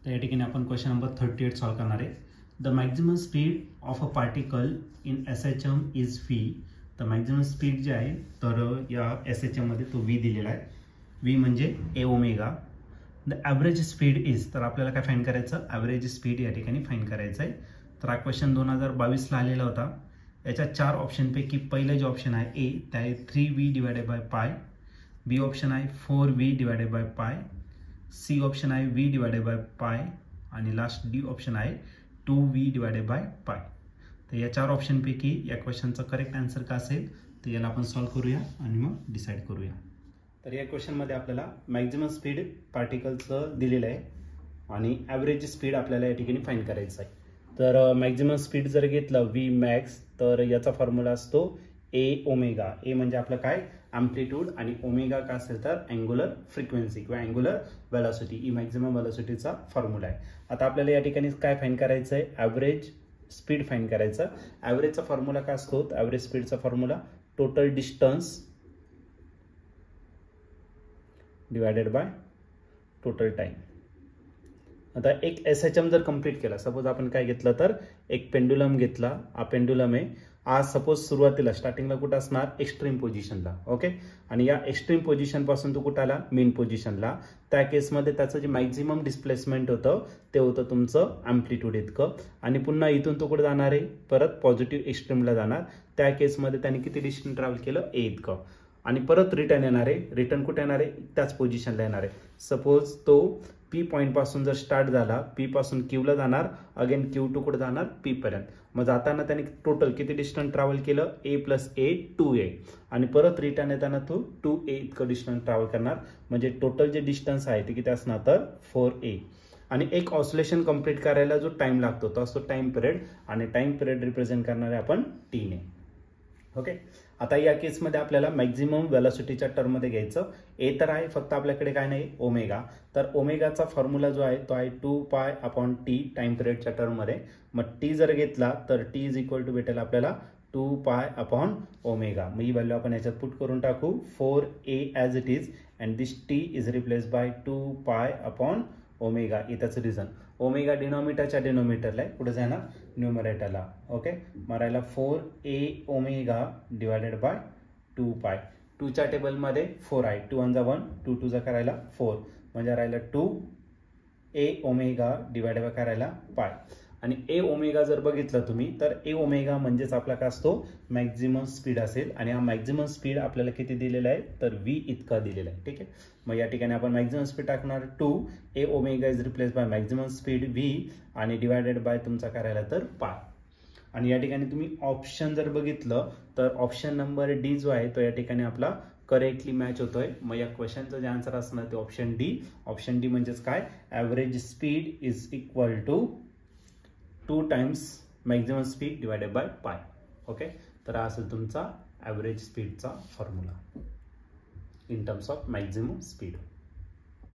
तर या ठिकाणी आपण क्वेश्चन नंबर 38 सॉल्व करणार आहे. The maximum speed of a particle in SHM is v. तर मॅक्झिमम स्पीड जे आहे तर या SHM मध्ये तो v दिलेला आहे. v म्हणजे a omega. The average speed is, तर आपल्याला काय फाइंड करायचं, ॲव्हरेज स्पीड या ठिकाणी फाइंड करायचं आहे. तर हा क्वेश्चन 2022ला आलेला होता. याच्या 4 ऑप्शनपैकी पहिलं जे ऑप्शन आहे ए ते आहे 3v डिवायडेड बाय पाय, बी ऑप्शन आहे 4v डिवायडेड बाय पाय, सी ऑप्शन आहे v डिवायडेड बाय पाय आणि लास्ट डी ऑप्शन आहे 2v डिवायडेड बाय पाय. तर या 4 ऑप्शनपैकी या क्वेश्चनचा करेक्ट आन्सर काय असेल तर याला आपण सॉल्व करूया आणि मग डिसाईड करूया. तर या क्वेश्चनमध्ये आपल्याला मॅक्झिमम स्पीड पार्टिकलचं दिलेलं आहे आणि ॲव्हरेज स्पीड आपल्याला या ठिकाणी फाइंड करायचं आहे. तर मॅक्झिमम स्पीड जर घेतलं v मॅक्स तर याचा फॉर्म्युला असतो a ओमेगा. ए म्हणजे आपलं काय, ॲम्प्लिट्यूड, आणि ओमेगा काय असेल तर अँग्युलर फ्रिक्वेन्सी किंवा अँग्युलर वेलॉसिटी. ही मॅक्झिमम वेलॉसिटीचा फॉर्म्युला आहे. आता आपल्याला या ठिकाणी काय फाइंड करायचं आहे, ॲव्हरेज स्पीड फाइंड करायचं. ॲव्हरेजचा फॉर्म्युला काय असतो, ॲव्हरेज स्पीडचा formula total distance divided by total time. आता एक SHM जर कंप्लीट केला, सपोज आपण काय घेतलं तर एक पेंडुलम घेतला. हा पेंडुलम आहे. आज सपोज सुरुवातीला स्टार्टिंगला कुठं असणार, एक्स्ट्रीम पोझिशनला. ओके, आणि या एक्स्ट्रीम पोझिशन पासून तो कुठं आला, मेन पोझिशनला. त्या केसमध्ये त्याचं जे मॅक्झिमम डिस्प्लेसमेंट होतं ते होतं तुमचं ॲम्प्लिट्यूड इतकं, आणि पुन्हा इथून तो कुठं जाणार आहे, परत पॉझिटिव्ह एक्स्ट्रीमला जाणार. त्या केसमध्ये त्याने किती डिस्टन्स ट्रॅव्हल केलं, ए इतकं, आणि परत रिटर्न येणार आहे. रिटर्न कुठे येणार आहे, त्याच पोझिशनला येणार आहे. सपोज तो पी पॉईंट पासून जर स्टार्ट झाला, पी पासून क्यूला जाणार, अगेन क्यू टू कुठे जाणार, पी पर्यंत. मग जाताना त्याने टोटल किती डिस्टन्स ट्रॅव्हल केलं, a + a 2a, आणि परत रिटर्न येताना तो 2a इतकं डिस्टन्स ट्रॅव्हल करणार. म्हणजे टोटल जे डिस्टन्स आहे ते किती असणार तर 4a. आणि एक ऑसिलेशन कंप्लीट करायला जो टाइम लागतो तो असतो टाइम पिरियड, आणि टाइम पिरियड रिप्रेझेंट करणार आहे आपण t ने. ओके, आता या केसमध्ये आपल्याला मॅक्झिमम वेलॉसिटीच्या टर्ममध्ये घ्यायचं. ए तर आहे फक्त आपल्याकडे काय नाही, ओमेगा. तर ओमेगाचा फॉर्म्युला जो आहे तो आहे 2π/t टाइम पिरियडच्या टर्ममध्ये. मग टी जर घेतला तर t इज इक्वल टू भेटेल आपल्याला 2π/ओमेगा. मग ही व्हॅल्यू आपण याच्यात पुट करून टाकू, 4a as it is, and this t is replace by 2π/ओमेगा. त्याचं रिझन, ओमेगा डिनॉमिनेटरच्या डिनॉमिनेटरला आहे, पुढे जाणार न्यूमरेटरला. ओके, मग राहिला 4a ओमेगा डिवायडेड बाय 2π. 2च्या टेबलमध्ये 4 आहे, 2 1 1, 2 2 जा करायला 4, म्हणजे राहिला 2a ओमेगा डिवायडेड बाय करायला पाय. आणि ए ओमेगा जर बघितलं तुम्ही तर ए ओमेगा म्हणजेच आपला काय असतो, मॅक्झिमम स्पीड असेल. आणि हा मॅक्झिमम स्पीड आपल्याला किती दिलेला आहे तर v इतका दिलेला आहे. ठीक आहे, मग या ठिकाणी आपण मॅक्झिमम स्पीड टाकणार 2a omega is replace bye maximum speed v आणि डिवायडेड बाय तुमचा करायला तर पाय. आणि या ठिकाणी तुम्ही ऑप्शन जर बघितलं तर ऑप्शन नंबर डी जो आहे तो या ठिकाणी आपला करेक्टली मॅच होतोय. मग या क्वेश्चनचं जे आन्सर असणार ते ऑप्शन डी. ऑप्शन डी म्हणजेच काय, average speed is equal to 2 times maximum speed divided by pi. Okay, तर हा असेल तुमचा ॲव्हरेज स्पीडचा formula in terms of maximum speed.